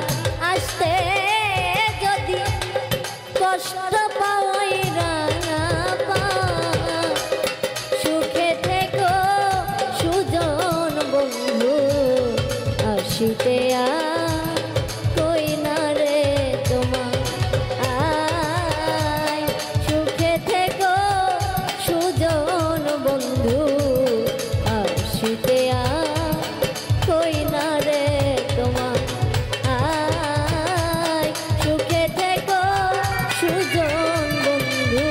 Speaker 1: আসতে যদি কষ্ট পাওই না সুখে থেকো সুজন বন্ধু আসিতে কই না রে তোমার সুখে থেকো সুজন বন্ধু আসিতে কই না রে তোমার সুখে থেকো সুজন বন্ধু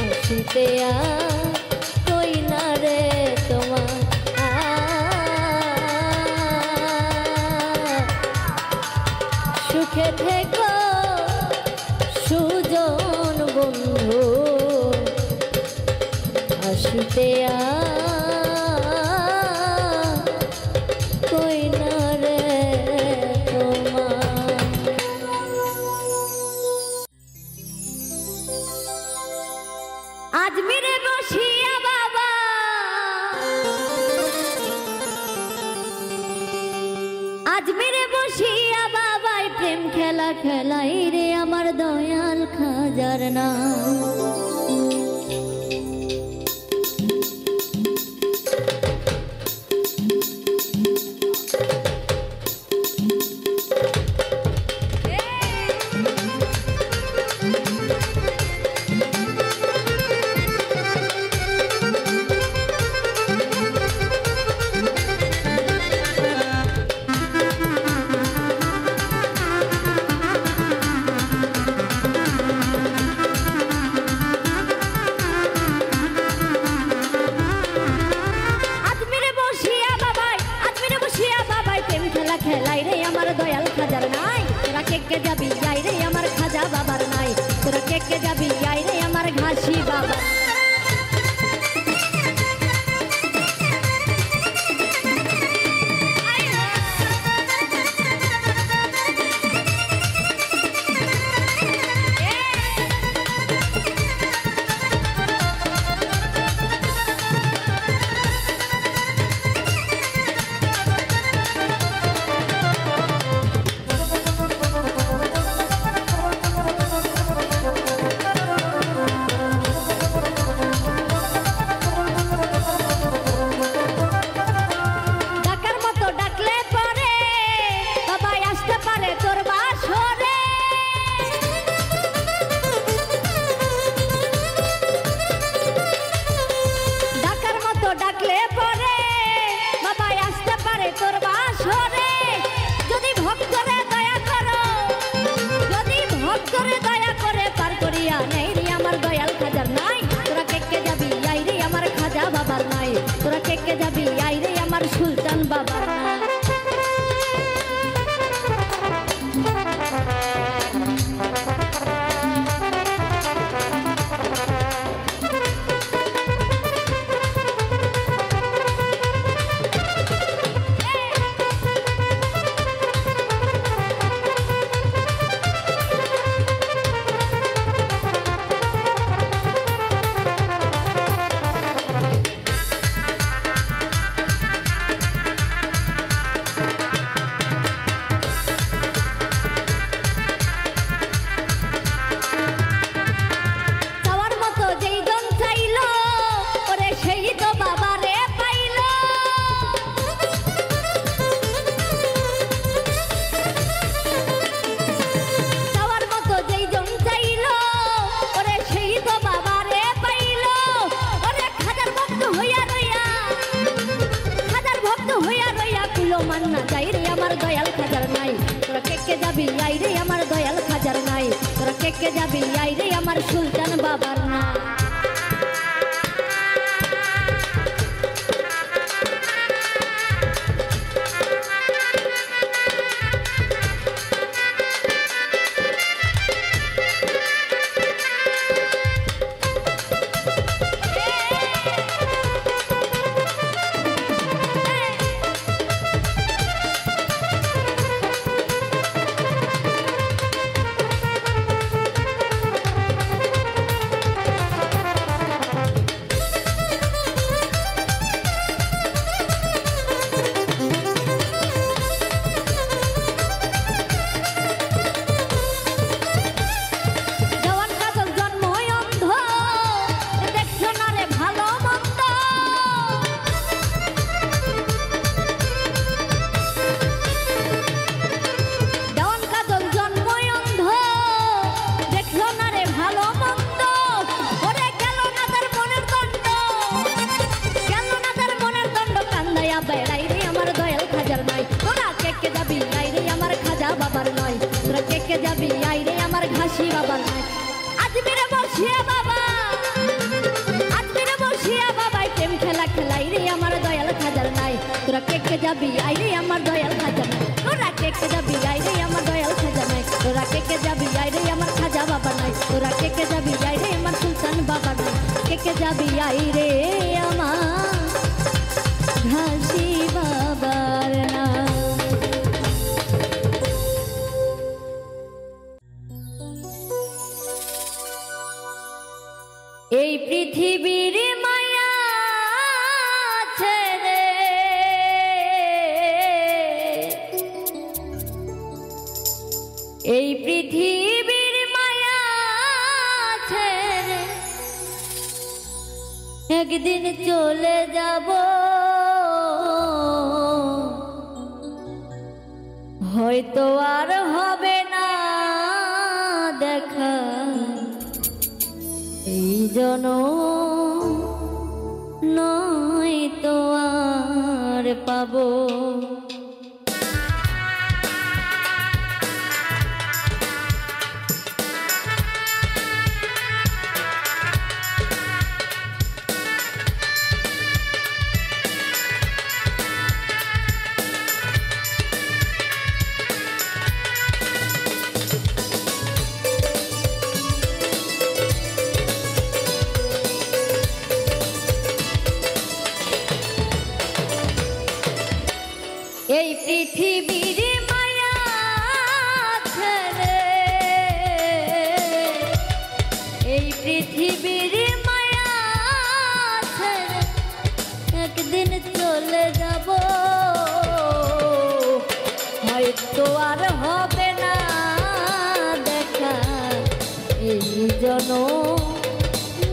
Speaker 1: আসিতে কই না রে তোমার সুখে থেকো সুজন বন্ধু আসিতে কই না রে তোমার আজমিরে বসিয়া বাবা আজমিরে বসিয়া বাবা খেলা খেলাই রে আমার দয়াল খাজার নাম। খেলাই রে আমার দয়াল খাজার নাই, তোরা কে যাবি যাই রে আমার খাজা বাবার নাই, তোরা কে যাবি যাই রে আমার ঘাসি বাবা। তোরা কে যাবি আই রে আমার সুলতান বাবার নাই। মান্না যাই রে আমার দয়াল খাজার নাই, তোরা কে যাবি আই রে আমার দয়াল খাজার নাই, তোরা কে যাবি আই রে আমার সুলতান বাবার নাই। বেড়াই রে আমার দয়াল খাজার নাই, তোরা কে যাবি আই রে আমার খাজা বাবার নয়, তোরা কে যাবি আই রে আমার ঘাসি বাবার নাই। আজমিরে বসিয়া বাবা, আজমিরে বসিয়া বাবাই প্রেম খেলা খেলাই রে আমার দয়াল খাজার নাই, তোরা কে যাবি আই রে আমার দয়াল খাজার নাই, তোরা কে যাবি আই রে আমার দয়াল খাজা নাই, তোরা কে যাবি আই রে আমার খাজা বাবা নাই, তোরা কে যাবি আই রে আমার সুলতান বাবা নাই, কে যাবি আই রে আমার ঘাসি বাবার নাম। এই পৃথিবীর মায়া ছেড়ে এই পৃথিবীর মায়া ছেড়ে একদিন চলে যাব, হয়তো আর হবে না দেখা এই জনম, নয়তো আর পাবো। এই পৃথিবীর মায়া ছেড়ে, এই পৃথিবীর মায়া ছেড়ে একদিন চলে যাব, হয়তো আর হবে না দেখা এই জনম,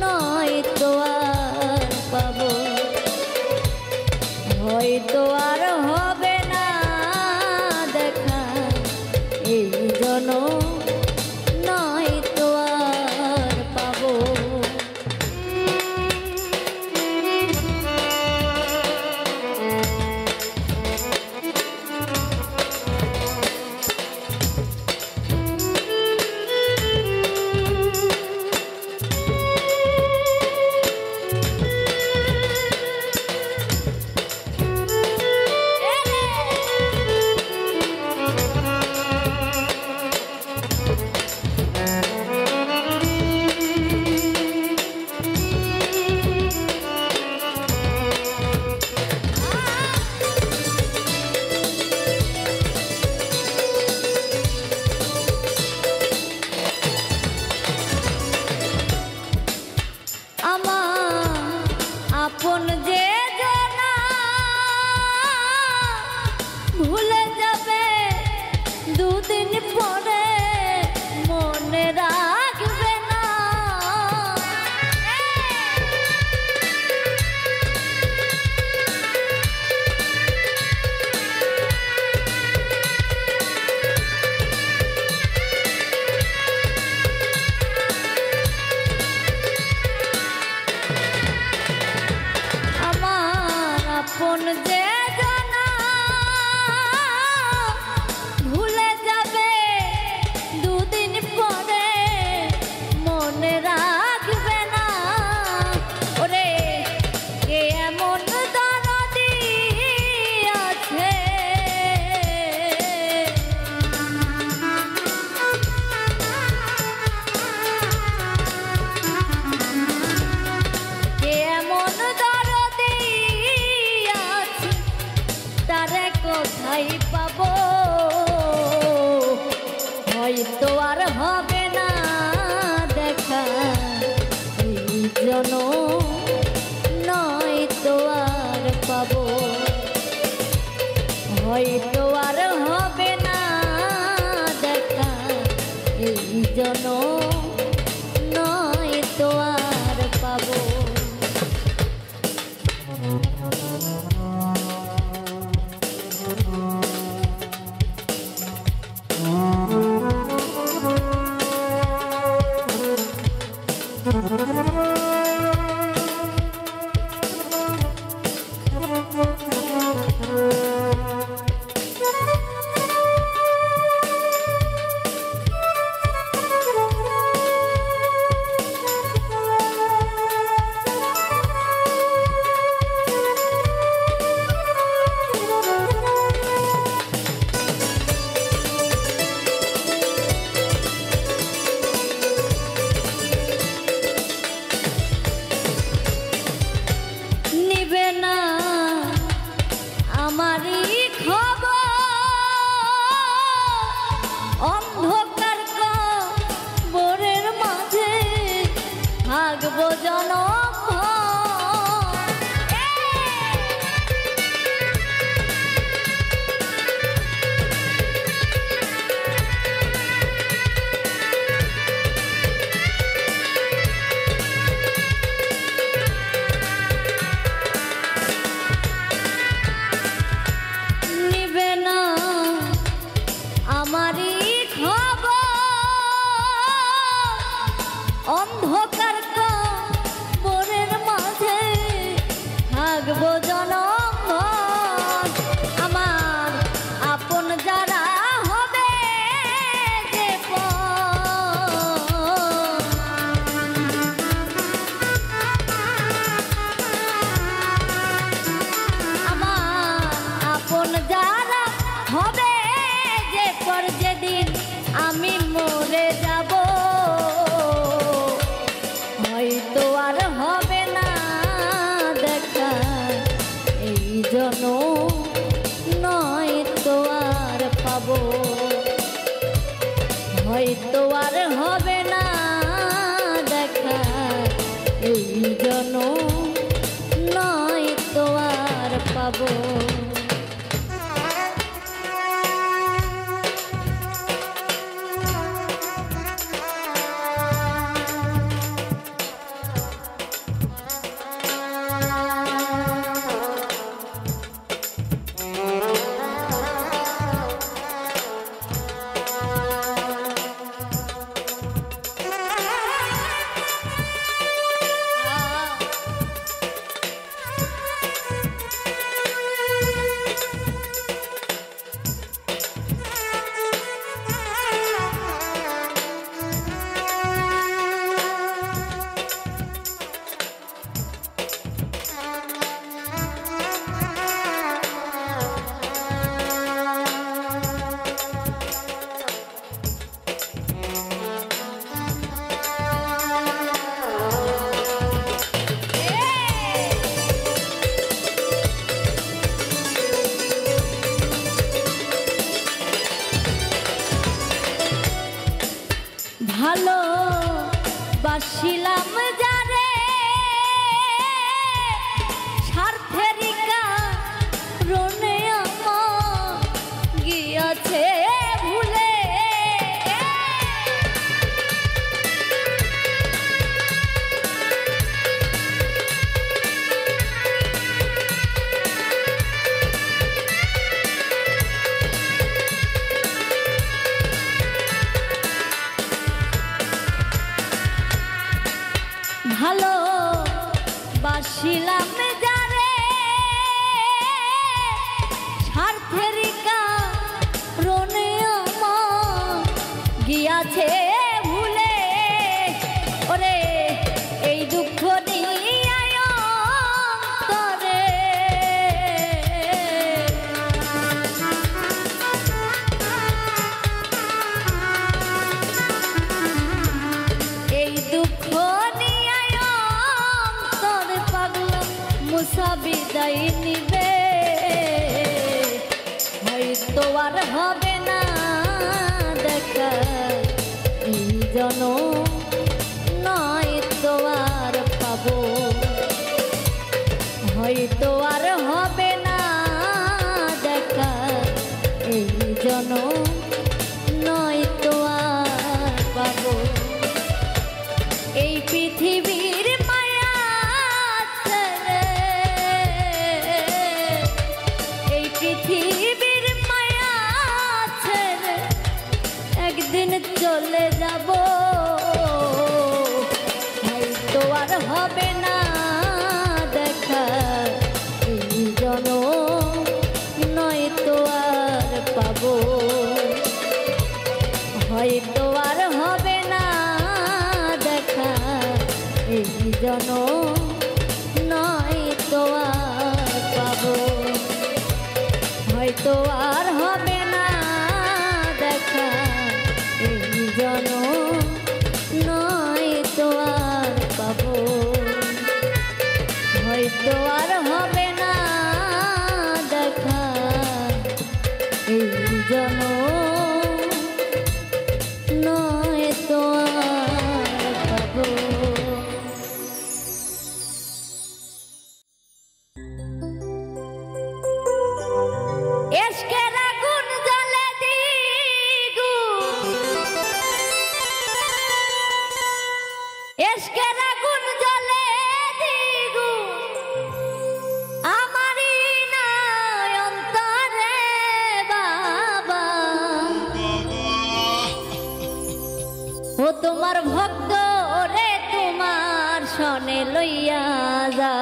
Speaker 1: নয়তো আর পাবো, হয়তো আর হবে না দেখা এই জনম, নয়তো আর পাবো। আপন যে জানা ভুলে যাবে দুদিন পরে, মনে রাখবে না আপন যে জানা ভুলে যাবে অন্ধকার কবরের মাঝে থাকবো জনমভর। আমার আপন যারা হবে যে আমার আপন যারা হবে যে পর যেদিন আমি মরে যাব হয়তো আর হবে না দেখা এই জনম নয়তো আর পাবো হয়তো আর হবে না দেখা এই জনম নয়তো আর পাবো। ভালো বাসিলাম যারে স্বার্থের কারণে আমার গিয়াছে ভুলে ভালো বাসিলাম যারে স্বার্থের কারণে আমার গিয়াছে ভুলে ওরে এই দুঃখ নিয়ে অন্তরে এই দুঃখ মুসা বিদায় নিবে হয়তো আর হবে না দেখা এই জনম নয়তো আর পাবো হয়তো আর হবে না দেখা এই জনম নয়তো আর পাবো। এই পৃথিবীর পৃথিবীর মায়া ছেড়ে একদিন চলে যাব হয়তো আর হবে না দেখা এই জনম নয়তো আর পাবো হয়তো আর হবে না দেখা এই জনম নয়তো আর পাবো হয়তো আর হবে না দেখা এই জনম নয়তো আর পাবো হয়তো আর হবে না দেখা এই জনম নয়তো আর পাবো। তোমার ভক্ত রে আমার সনে লইয়া যা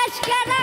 Speaker 1: Let's get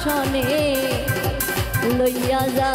Speaker 1: সনে লইয়া যা